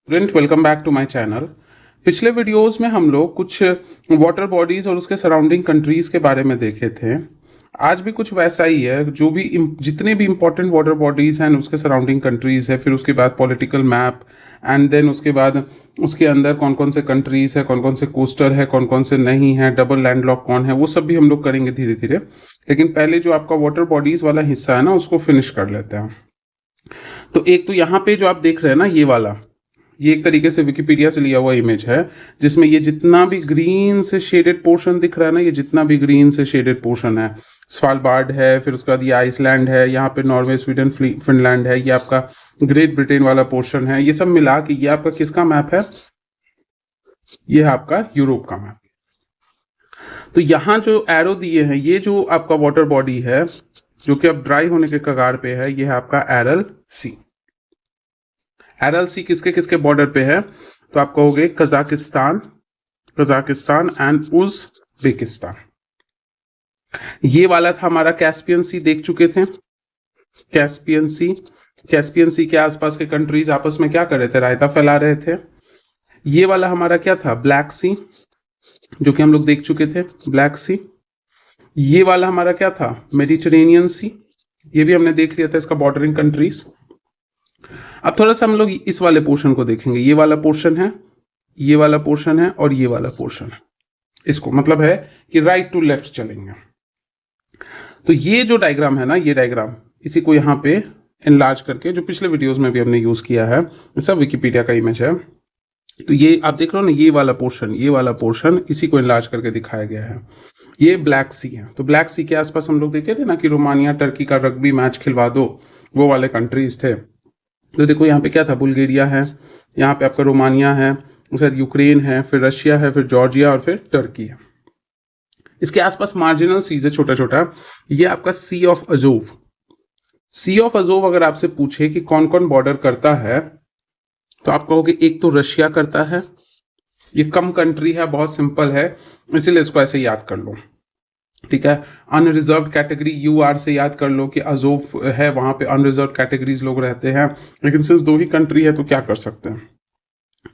Student welcome back to my channel. पिछले videos में हम लोग कुछ वाटर बॉडीज और उसके सराउंडिंग कंट्रीज के बारे में देखे थे। आज भी कुछ वैसा ही है, जो भी जितने भी इंपॉर्टेंट वाटर बॉडीज हैं उसके सराउंडिंग कंट्रीज है, फिर उसके बाद पॉलिटिकल मैप, एंड देन उसके बाद उसके अंदर कौन कौन से कंट्रीज है, कौन कौन से कोस्टर है, कौन कौन से नहीं है, डबल लैंडलॉक कौन है, वो सब भी हम लोग करेंगे धीरे धीरे। लेकिन पहले जो आपका वाटर बॉडीज वाला हिस्सा है ना, उसको फिनिश कर लेते हैं। तो एक तो यहाँ पे जो आप देख रहे हैं ना, ये वाला, ये एक तरीके से विकिपीडिया से लिया हुआ इमेज है, जिसमें ये जितना भी ग्रीन से शेडेड पोर्शन दिख रहा है ना, ये जितना भी ग्रीन से शेडेड पोर्शन है, स्वालबार्ड है, फिर उसके बाद ये आइसलैंड है, यहाँ पे नॉर्वे, स्वीडन, फिनलैंड है, ये आपका ग्रेट ब्रिटेन वाला पोर्शन है, ये सब मिला के ये आपका किसका मैप है? ये है आपका यूरोप का मैप। तो यहाँ जो एरो दिए हैं, ये जो आपका वाटर बॉडी है जो कि अब ड्राई होने के कगार पे है, ये है आपका एरल सी। एरल सी किसके किसके बॉर्डर पे है? तो आप कहोगे कजाकिस्तान, कजाकिस्तान एंड उज़्बेकिस्तान। ये वाला था हमारा कैस्पियन सी, देख चुके थे कैस्पियन सी। कैस्पियन सी के आसपास के कंट्रीज आपस में क्या कर रहे थे? रायता फैला रहे थे। ये वाला हमारा क्या था? ब्लैक सी, जो कि हम लोग देख चुके थे, ब्लैक सी। ये वाला हमारा क्या था? मेडिटेरेनियन सी, ये भी हमने देख लिया था, इसका बॉर्डरिंग कंट्रीज। अब थोड़ा सा हम लोग इस वाले पोर्शन को देखेंगे। ये वाला पोर्शन है, ये वाला पोर्शन है और ये वाला पोर्शन है। इसको मतलब है कि राइट टू लेफ्ट चलेंगे। तो ये जो डायग्राम है ना, ये डायग्राम, इसी को यहाँ पे एनलार्ज करके, जो पिछले वीडियोस में भी हमने यूज किया है, सब विकिपीडिया का इमेज है। तो ये आप देख रहे हो ना, ये वाला पोर्शन, ये वाला पोर्शन, इसी को एनलार्ज करके दिखाया गया है। ये ब्लैक सी है। तो ब्लैक सी के आसपास हम लोग देखे थे ना कि रोमानिया टर्की का रग्बी मैच खिलवा दो, वो वाले कंट्रीज थे। तो देखो यहाँ पे क्या था? बुल्गारिया है, यहाँ पे आपका रोमानिया है, उसके बाद यूक्रेन है, फिर रशिया है, फिर जॉर्जिया और फिर टर्की है। इसके आसपास मार्जिनल सीज है, छोटा छोटा। ये आपका sea of Azov. Sea of Azov अगर आपसे पूछे कि कौन कौन बॉर्डर करता है, तो आप कहोगे एक तो रशिया करता है। ये कम कंट्री है, बहुत सिंपल है, इसीलिए इसको ऐसे याद कर लो, ठीक है। अनरिजर्व कैटेगरी यूआर से याद कर लो कि अजोव है, वहां पे अनरिजर्व कैटेगरीज लोग रहते हैं। लेकिन सिर्फ दो ही कंट्री है तो क्या कर सकते हैं,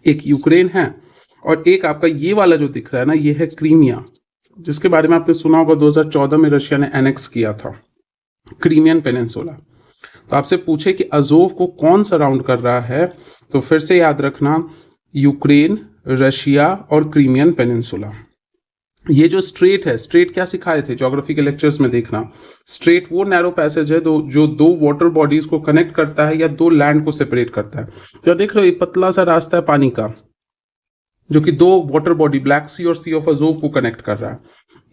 एक यूक्रेन है और एक आपका ये वाला जो दिख रहा है ना, ये है क्रीमिया, जिसके बारे में आपने सुना होगा 2014 में रशिया ने एनेक्स किया था, क्रीमियन पेनिनसुला। तो आपसे पूछे कि अजोव को कौन सराउंड कर रहा है, तो फिर से याद रखना, यूक्रेन, रशिया और क्रीमियन पेनिनसुला। ये जो स्ट्रेट है, स्ट्रेट क्या सिखाए थे ज्योग्राफी के लेक्चर्स में, देखना, स्ट्रेट वो नैरो पैसेज है जो दो वाटर बॉडीज को कनेक्ट करता है या दो लैंड को सेपरेट करता है। तो देख रहे हो, ये पतला सा रास्ता है पानी का, जो कि दो वाटर बॉडी ब्लैक सी और सी ऑफ अजोव को कनेक्ट कर रहा है।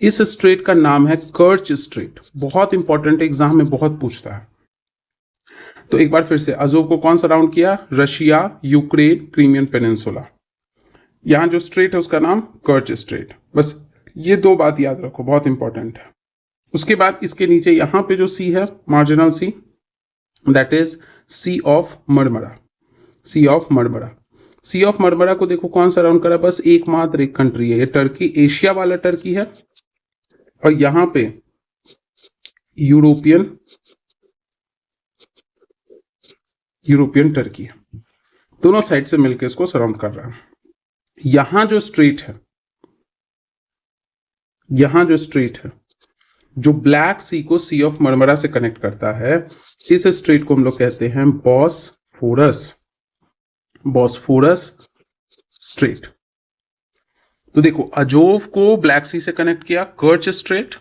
इस स्ट्रेट का नाम है कर्च स्ट्रेट। बहुत इंपॉर्टेंट, एग्जाम में बहुत पूछता है। तो एक बार फिर से, अजोव को कौन सराउंड किया? Russia, Ukraine, Crimean peninsula. यहां जो स्ट्रेट है उसका नाम कर्च स्ट्रेट। बस ये दो बात याद रखो, बहुत इंपॉर्टेंट है। उसके बाद इसके नीचे यहां पे जो सी है, marginal sea, that is sea of Marmara. Sea of Marmara, sea of Marmara को देखो कौन सराउंड करा? बस एकमात्र एक कंट्री है, ये टर्की, एशिया वाला टर्की है, और यहां पे यूरोपियन टर्की है। दोनों साइड से मिलकर इसको सराउंड कर रहा है। यहां जो स्ट्रेट है, यहां जो स्ट्रेट है, जो ब्लैक सी को सी ऑफ मरमरा से कनेक्ट करता है, इस स्ट्रेट को हम लोग कहते हैं बॉस्फोरस, बॉस्फोरस स्ट्रेट। तो देखो, अजोव को ब्लैक सी से कनेक्ट किया कर्च स्ट्रेट,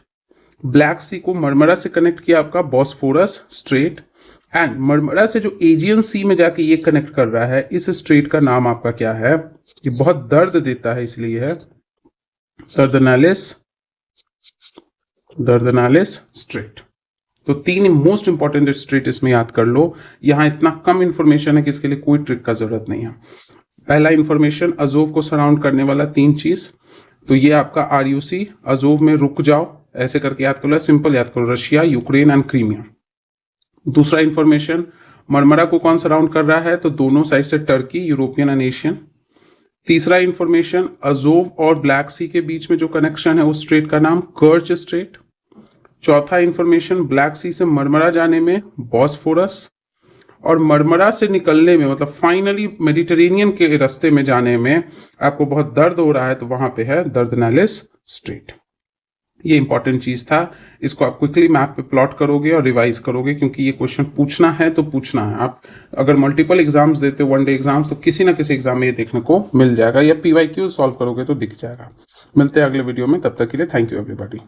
ब्लैक सी को मरमरा से कनेक्ट किया आपका बॉस्फोरस स्ट्रेट, एंड मरमरा से जो एजियन सी में जाके ये कनेक्ट कर रहा है, इस स्ट्रेट का नाम आपका क्या है? ये बहुत दर्द देता है, इसलिए है दर्दनालिस स्ट्रेट। तो तीन मोस्ट इंपॉर्टेंट स्ट्रेट इसमें याद कर लो। यहां इतना कम इंफॉर्मेशन है कि इसके लिए कोई ट्रिक का जरूरत नहीं है। पहला इंफॉर्मेशन, अजोव को सराउंड करने वाला तीन चीज, तो ये आपका आरयूसी, अजोव में रुक जाओ, ऐसे करके याद करो, सिंपल याद करो, रशिया, यूक्रेन एंड क्रीमिया। दूसरा इंफॉर्मेशन, मरमरा को कौन सराउंड कर रहा है? तो दोनों साइड से टर्की, यूरोपियन एंड एशियन। तीसरा इंफॉर्मेशन, अजोव और ब्लैक सी के बीच में जो कनेक्शन है उस स्ट्रेट का नाम कर्च स्ट्रेट। चौथा इंफॉर्मेशन, ब्लैक सी से मरमरा जाने में बॉस्फोरस। और मरमरा से निकलने में, मतलब फाइनली मेडिटेरेनियन के रास्ते में जाने में आपको बहुत दर्द हो रहा है, तो वहां पे है दर्दनालिस स्ट्रेट। ये इंपॉर्टेंट चीज था, इसको आप क्विकली मैप पे प्लॉट करोगे और रिवाइज करोगे, क्योंकि ये क्वेश्चन पूछना है तो पूछना है। आप अगर मल्टीपल एग्जाम्स देते हो, 1 डे एग्जाम्स, तो किसी ना किसी एग्जाम में ये देखने को मिल जाएगा, या PYQ सॉल्व करोगे तो दिख जाएगा। मिलते हैं अगले वीडियो में, तब तक के लिए थैंक यू एवरीबॉडी।